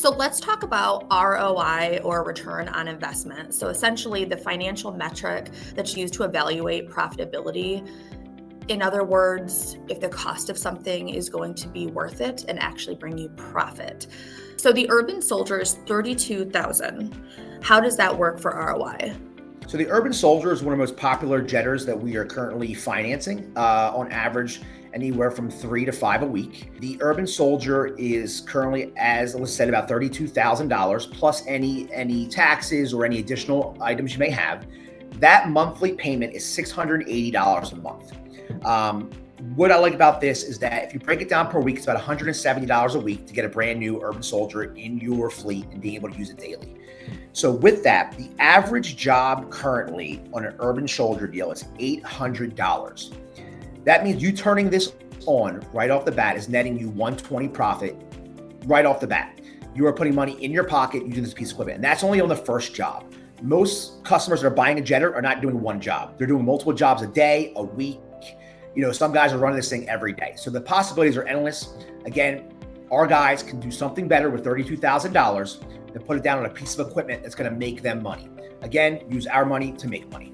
So let's talk about ROI, or return on investment. So essentially the financial metric that's used to evaluate profitability. In other words, if the cost of something is going to be worth it and actually bring you profit. So the Urban Soldier is $32,000. How does that work for ROI? So the Urban Soldier is one of the most popular jetters that we are currently financing, on average anywhere from 3 to 5 a week. The Urban Soldier is currently, as was said, about $32,000 plus any taxes or any additional items you may have. That monthly payment is $680 a month. What I like about this is that if you break it down per week, it's about $170 a week to get a brand new Urban Soldier in your fleet and being able to use it daily. So with that, the average job currently on an Urban Soldier deal is $800. That means you turning this on right off the bat is netting you $120 profit right off the bat. You are putting money in your pocket using this piece of equipment, and that's only on the first job. Most customers that are buying a jetter are not doing one job. They're doing multiple jobs a day, a week. Some guys are running this thing every day. So the possibilities are endless. Again, our guys can do something better with $32,000 than put it down on a piece of equipment that's going to make them money. Again, use our money to make money.